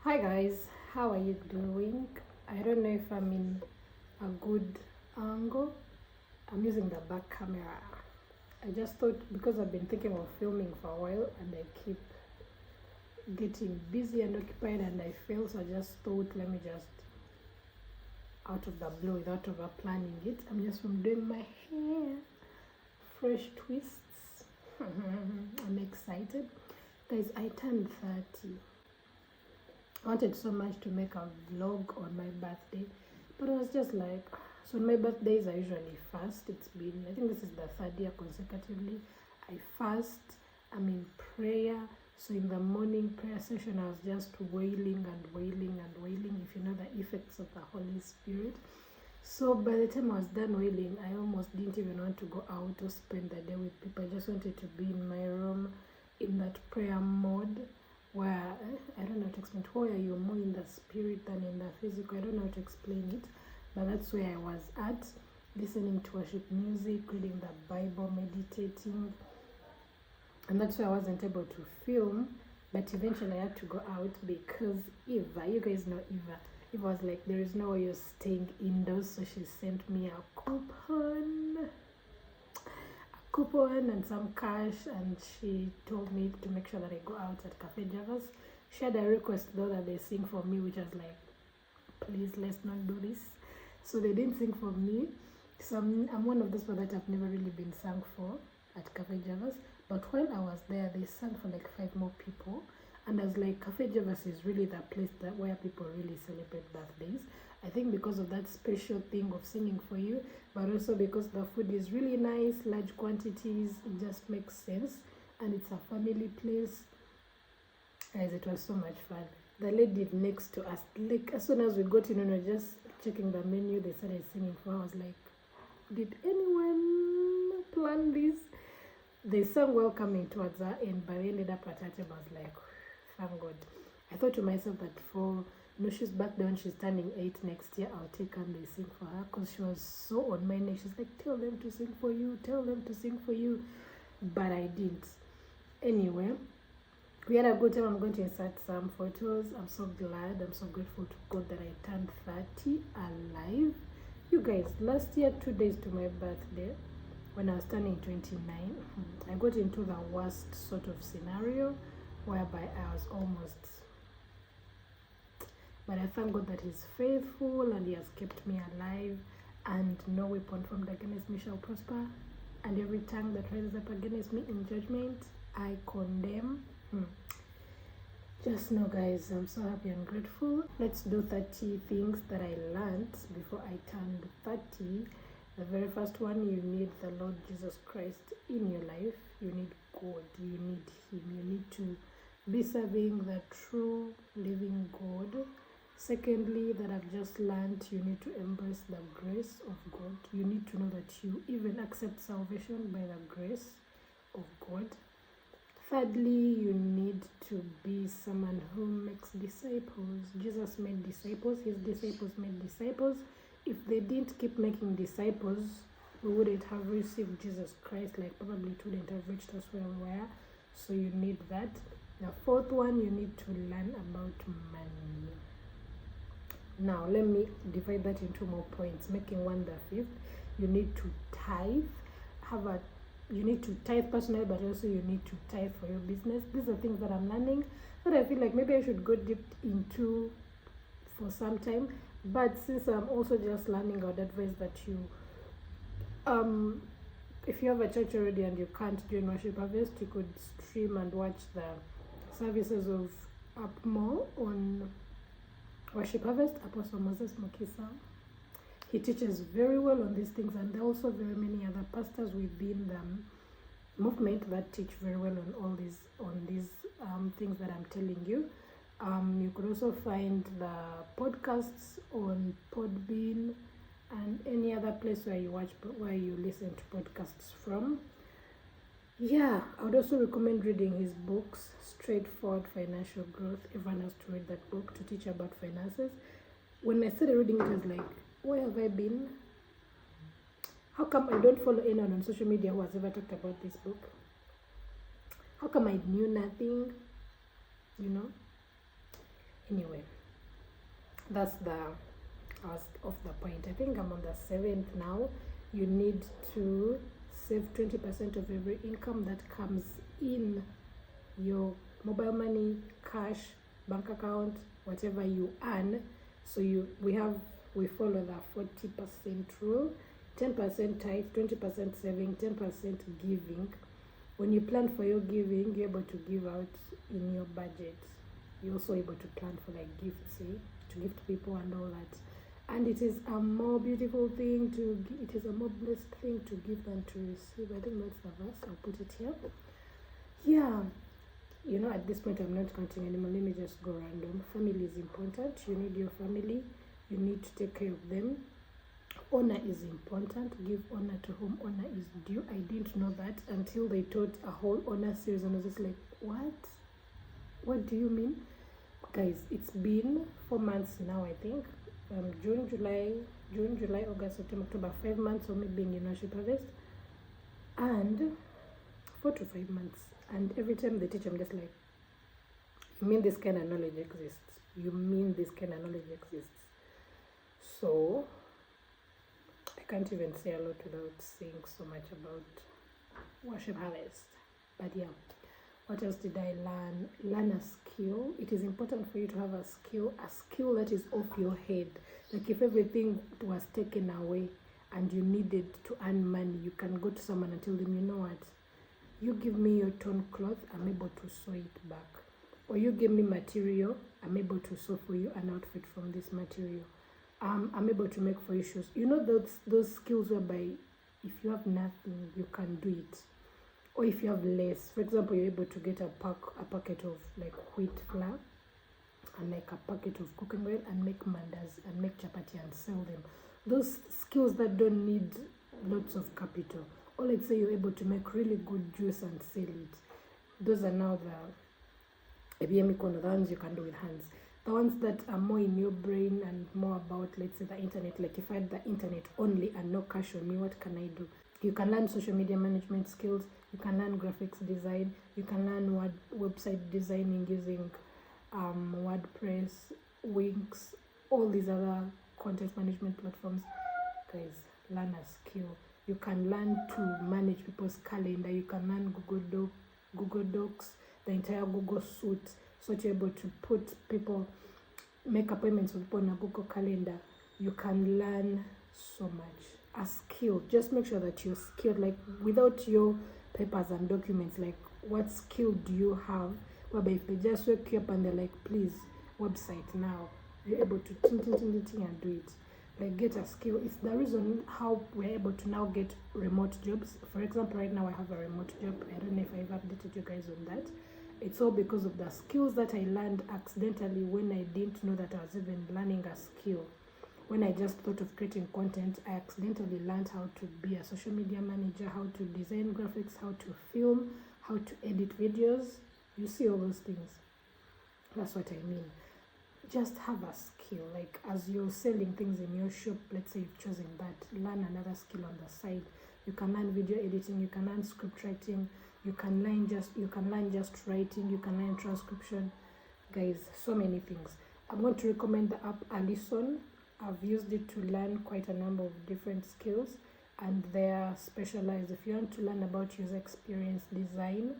Hi guys, how are you doing? I don't know if I'm in a good angle. I'm using the back camera. I just thought because I've been thinking of filming for a while and I keep getting busy and occupied and I fail, so I just thought let me just out of the blue without over planning it. I'm just from doing my hair. Fresh twists. I'm excited. Guys, I turned 30. I wanted so much to make a vlog on my birthday, but I was just like, so on my birthdays I usually fast. I think this is the third year consecutively. I fast, I'm in prayer. So in the morning prayer session, I was just wailing and wailing and wailing, if you know the effects of the Holy Spirit. So by the time I was done wailing, I almost didn't even want to go out or spend the day with people. I just wanted to be in my room in that prayer mode where I don't know how to explain it, where you're more in the spirit than in the physical. I don't know how to explain it, but that's where I was at, listening to worship music, reading the Bible, meditating, and that's why I wasn't able to film. But eventually I had to go out because Eva, you guys know Eva. It was like, there is no way you're staying indoors, so she sent me a coupon and some cash, and she told me to make sure that I go out at Cafe Javas. She had a request though that they sing for me, which was like, please let's not do this. So they didn't sing for me. So I'm one of those people that have never really been sung for at Cafe Javas. But while I was there, they sang for like 5 more people. And I was like, Cafe Javas is really the place where people really celebrate birthdays. I think because of that special thing of singing for you, but also because the food is really nice, large quantities, it just makes sense. And it's a family place. Guys, it was so much fun. The lady next to us, like as soon as we got in, just checking the menu, they started singing for. I was like, did anyone plan this? They sang welcoming towards her end, but they ended up at her table. I was like, thank God. I thought to myself that for she's back there when she's turning 8 next year, I'll take her and they sing for her, because she was so on my neck. She's like, tell them to sing for you, tell them to sing for you. But I didn't. Anyway, we had a good time. I'm going to insert some photos. I'm so glad, I'm so grateful to God that I turned 30 alive. You guys, last year, 2 days to my birthday, when I was turning 29, I got into the worst sort of scenario whereby I was almost, but I thank God that He's faithful and He has kept me alive, and no weapon formed against me shall prosper, and every tongue that rises up against me in judgment I condemn. Just know, guys, I'm so happy and grateful. Let's do 30 things that I learned before I turned 30. The very first one, you need the Lord Jesus Christ in your life. You need God. You need Him. You need to be serving the true living God. Secondly, that I've just learned, you need to embrace the grace of God. You need to know that you even accept salvation by the grace of God. Thirdly, you need to be someone who makes disciples. Jesus made disciples. His disciples made disciples. If they didn't keep making disciples, we wouldn't have received Jesus Christ. Like, probably it wouldn't have reached us where we were. So you need that. The fourth one, you need to learn about money. Now, let me divide that into more points, making one the fifth. You need to tithe. You need to tithe personally, but also you need to tithe for your business. These are things that I'm learning that I feel like maybe I should go deep into for some time. But since I'm also just learning, I would advise that you, if you have a church already and you can't join Worship Harvest, you could stream and watch the services of Upmore on Worship Harvest. Apostle Moses Mokisa, he teaches very well on these things, and there are also very many other pastors within the movement that teach very well on these things that I'm telling you. You could also find the podcasts on Podbean and any other place where you listen to podcasts from. Yeah, I would also recommend reading his books, Straightforward Financial Growth. Everyone has to read that book to teach about finances. When I started reading it, I was like, where have I been? How come I don't follow anyone on social media who has ever talked about this book? How come I knew nothing? Anyway, that's the off the point. I think I'm on the 7th now. You need to save 20% of every income that comes in, your mobile money, cash, bank account, whatever you earn. So we follow the 40% rule: 10% tithe, 20% saving, 10% giving. When you plan for your giving, you're able to give out in your budget. You're also able to plan for like gifts, to give to people and all that. And it is a more beautiful thing it is a more blessed thing to give than to receive. I think that's the verse. I'll put it here. Yeah, at this point I'm not counting anymore. Let me just go random. Family is important. You need your family. You need to take care of them. Honor is important. Give honor to whom honor is due. I didn't know that until they taught a whole honor series, and I was just like, what do you mean? Guys, it's been 4 months now, I think. June, July, August, September, October, 5 months of me being in worship harvest, and 4 to 5 months. And every time they teach, I'm just like, you mean this kind of knowledge exists? You mean this kind of knowledge exists? So I can't even say a lot without saying so much about worship harvest. But yeah, what else did I learn? Learn a skill. It is important for you to have a skill that is off your head. Like if everything was taken away and you needed to earn money, you can go to someone and tell them, you know what, you give me your torn cloth, I'm able to sew it back. Or you give me material, I'm able to sew for you an outfit from this material. I'm able to make for you shoes. Those skills whereby if you have nothing, you can do it. Or if you have less, for example, you're able to get a packet of like wheat flour and like a packet of cooking oil and make mandas and make chapati and sell them. Those skills that don't need lots of capital. Or let's say you're able to make really good juice and sell it. Those are now the ones you can do with hands. The ones that are more in your brain and more about, let's say, the internet. Like if I had the internet only and no cash on me, what can I do? You can learn social media management skills. You can learn graphics design. You can learn website designing using WordPress, Wix, all these other content management platforms. Guys, learn a skill. You can learn to manage people's calendar. You can learn Google Docs, the entire Google suite, so you're able to make appointments with people on a Google Calendar. You can learn so much. A skill. Just make sure that you're skilled. Like without your papers and documents, like what skill do you have? Whereby if they just wake you up and they're like, please, website now, you're able to ting and do it. Like get a skill. It's the reason how we're able to now get remote jobs. For example, right now I have a remote job. I don't know if I've updated you guys on that. It's all because of the skills that I learned accidentally when I didn't know that I was even learning a skill. When I just thought of creating content, I accidentally learned how to be a social media manager, how to design graphics, how to film, how to edit videos. You see all those things. That's what I mean. Just have a skill. Like as you're selling things in your shop, let's say you've chosen that, learn another skill on the side. You can learn video editing, you can learn script writing, you can learn just writing, you can learn transcription. Guys, so many things. I'm going to recommend the app Alison. I've used it to learn quite a number of different skills, and they're specialized. If you want to learn about user experience design,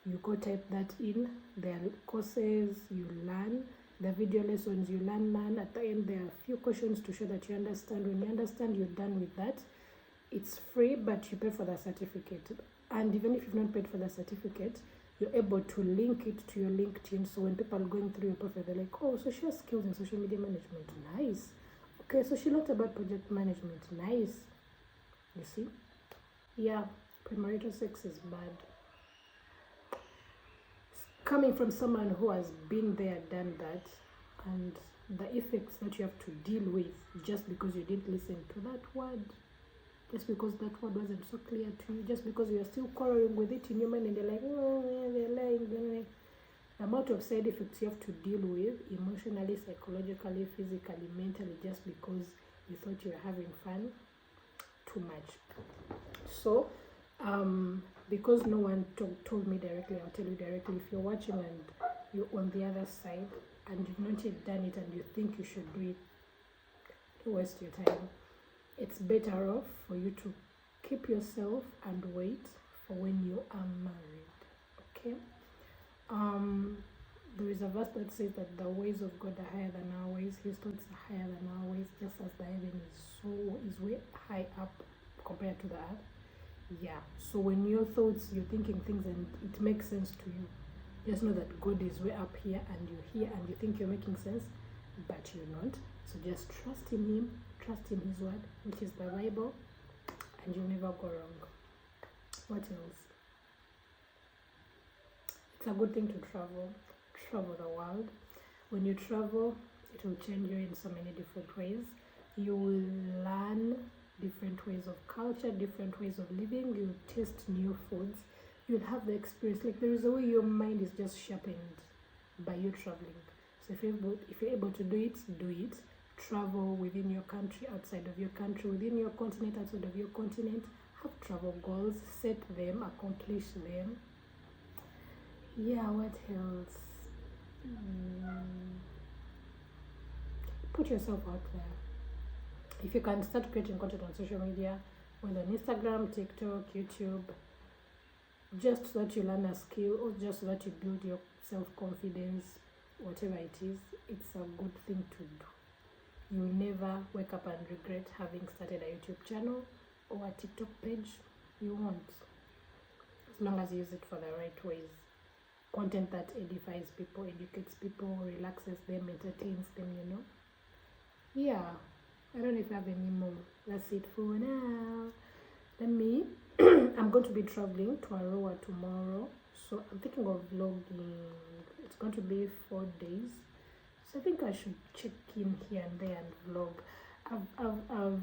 you go type that in. There are courses you learn, the video lessons you learn. At the end, there are a few questions to show that you understand. When you understand, you're done with that. It's free, but you pay for the certificate. And even if you've not paid for the certificate, you're able to link it to your LinkedIn. So when people are going through your profile, they're like, oh, so she has skills in social media management. Nice. Okay, so she learned about project management. Nice. You see? Yeah, premarital sex is bad. Coming from someone who has been there, done that, and the effects that you have to deal with just because you didn't listen to that word, just because that word wasn't so clear to you, just because you're still quarreling with it in your mind and you're like, oh, yeah, they're lying. The amount of side effects you have to deal with emotionally, psychologically, physically, mentally, just because you thought you were having fun, too much. So, because no one told me directly, I'll tell you directly. If you're watching and you're on the other side, and you've not yet done it and you think you should do it, don't waste your time. It's better off for you to keep yourself and wait for when you are married. Okay? There is a verse that says that the ways of God are higher than our ways, his thoughts are higher than our ways, just as the heaven is way high up compared to the earth. Yeah, so when your thoughts, you're thinking things and it makes sense to you, just know that God is way up here and you're here and you think you're making sense, but you're not. So just trust in him, trust in his word, which is the Bible, and you'll never go wrong. What else? It's a good thing to travel the world. When you travel, it will change you in so many different ways. You will learn different ways of culture, different ways of living. You'll taste new foods. You'll have the experience. Like, there is a way your mind is just sharpened by you traveling. So if you're able to do it, do it. Travel within your country, outside of your country, within your continent, outside of your continent. Have travel goals, set them, accomplish them. Yeah, what else? Put yourself out there. If you can start creating content on social media, whether on Instagram, TikTok, YouTube, just so that you learn a skill or just so that you build your self-confidence, whatever it is, it's a good thing to do. You will never wake up and regret having started a YouTube channel or a TikTok page. You won't, as long as you use it for the right ways. Content that edifies people, educates people, relaxes them, entertains them, you know. Yeah, I don't know if I have any more. That's it for now. I'm going to be traveling to Arua tomorrow, so I'm thinking of vlogging. It's going to be 4 days, so I think I should check in here and there and vlog. I've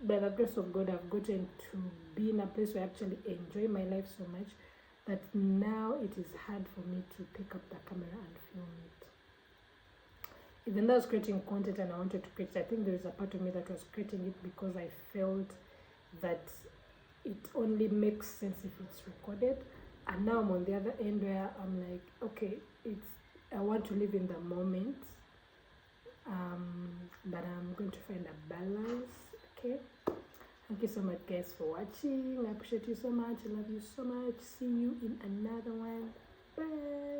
by the grace of God, I've gotten to be in a place where I actually enjoy my life so much that now it is hard for me to pick up the camera and film it. Even though I was creating content and I wanted to create it, I think there is a part of me that was creating it because I felt that it only makes sense if it's recorded. And now I'm on the other end where I'm like, okay, I want to live in the moment, but I'm going to find a balance. Okay, thank you so much, guys, for watching. I appreciate you so much. I love you so much. See you in another one. Bye.